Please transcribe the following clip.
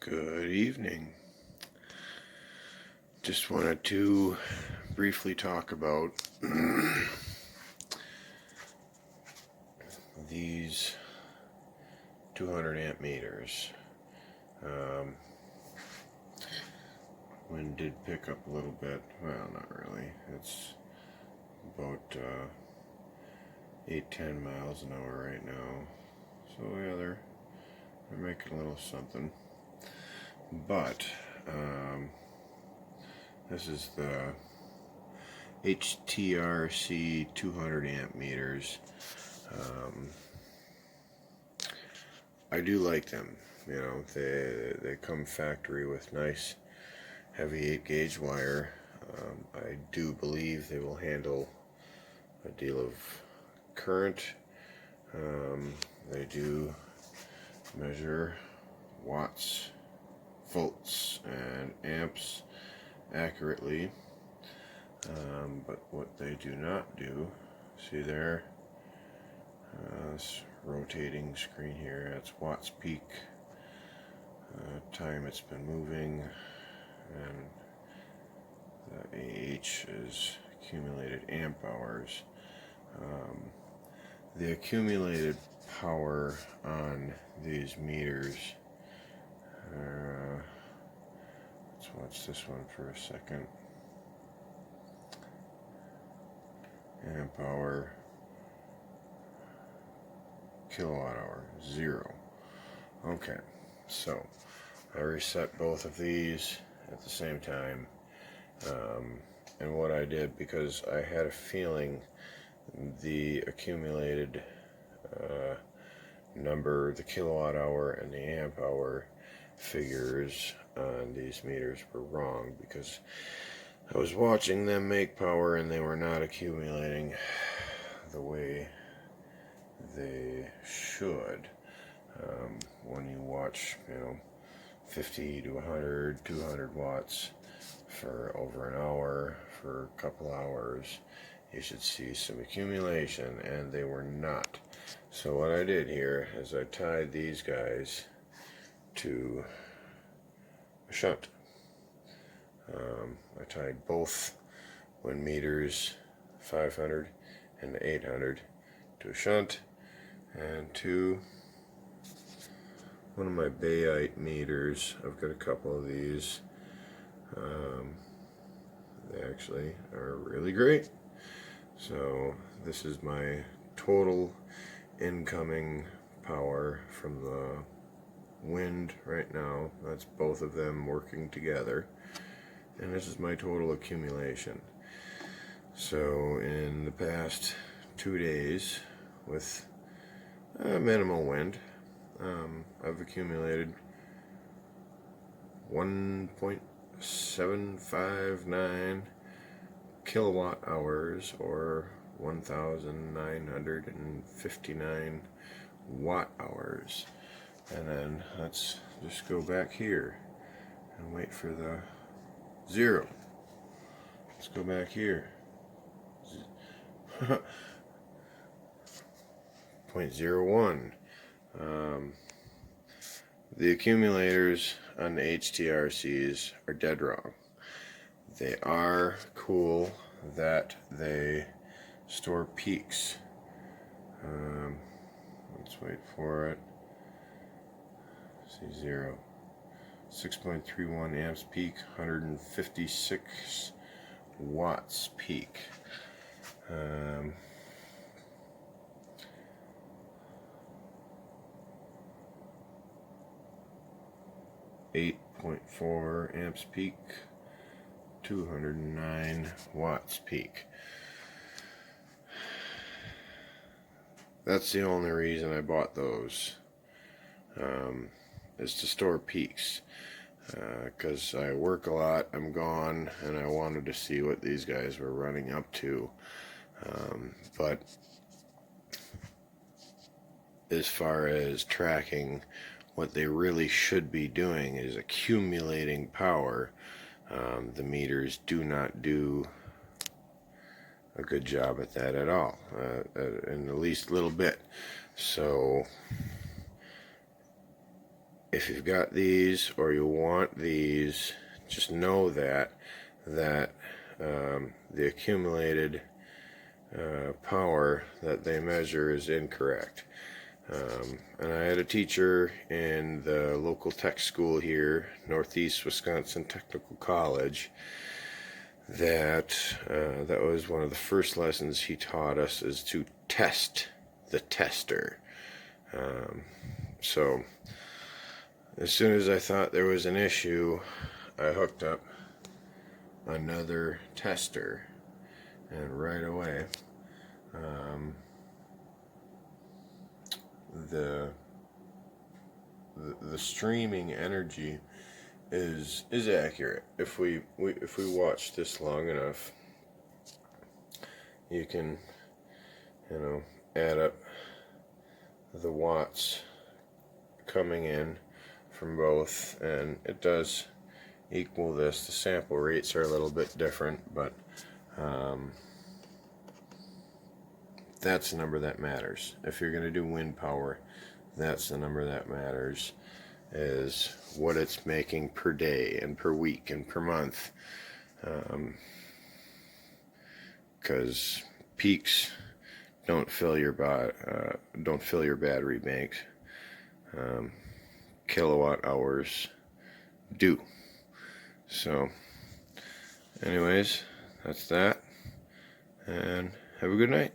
Good evening. Just wanted to briefly talk about these 200 amp meters. Wind did pick up a little bit. Well, not really. It's about 8-10 miles an hour right now. So yeah, they're making a little something. But this is the HTRC 200 amp meters. I do like them. You know, they come factory with nice heavy 8-gauge wire. I do believe they will handle a deal of current. They do measure watts, volts, and amps accurately. But what they do not do, see there, this rotating screen here, that's watts peak, time it's been moving, and the AH is accumulated amp hours. The accumulated power on these meters, let's watch this one for a second. Amp hour, kilowatt hour, 0. Okay, so I reset both of these at the same time, and what I did, because I had a feeling the accumulated number, the kilowatt hour and the amp hour figures on these meters were wrong, because I was watching them make power and they were not accumulating the way they should. When you watch, 50 to 100, 200 watts for over an hour, for a couple hours, you should see some accumulation, and they were not. So what I did here is I tied these guys to a shunt. I tied both wind meters, 500 and the 800, to a shunt, and to one of my Bayite meters. I've got a couple of these. They actually are really great. So this is my total incoming power from the wind right now. That's both of them working together. And this is my total accumulation. So in the past 2 days, with minimal wind, I've accumulated 1.759 kilowatt hours, or 1,959 watt hours. And then let's just go back here and wait for the 0. Let's go back here. 0.01. The accumulators on the HTRCs are dead wrong. They are cool that they store peaks. Let's wait for it. See, 0. 6.31 amps peak, 156 watts peak. 8.4 amps peak, 209 watts peak. That's the only reason I bought those, is to store peaks, because I work a lot, I'm gone, and I wanted to see what these guys were running up to. But as far as tracking, what they really should be doing is accumulating power. The meters do not do a good job at that at all, in the least little bit. So if you've got these or you want these, just know that the accumulated power that they measure is incorrect. And I had a teacher in the local tech school here, Northeast Wisconsin Technical College, that was one of the first lessons he taught us, is to test the tester. So as soon as I thought there was an issue, I hooked up another tester, and right away the streaming energy is accurate. If we watch this long enough, you can, add up the watts coming in from both, and it does equal this. The sample rates are a little bit different, but that's the number that matters. If you're going to do wind power, that's the number that matters, is what it's making per day and per week and per month. Because peaks don't fill your battery banks. Kilowatt hours do. So anyways, that's that, and have a good night.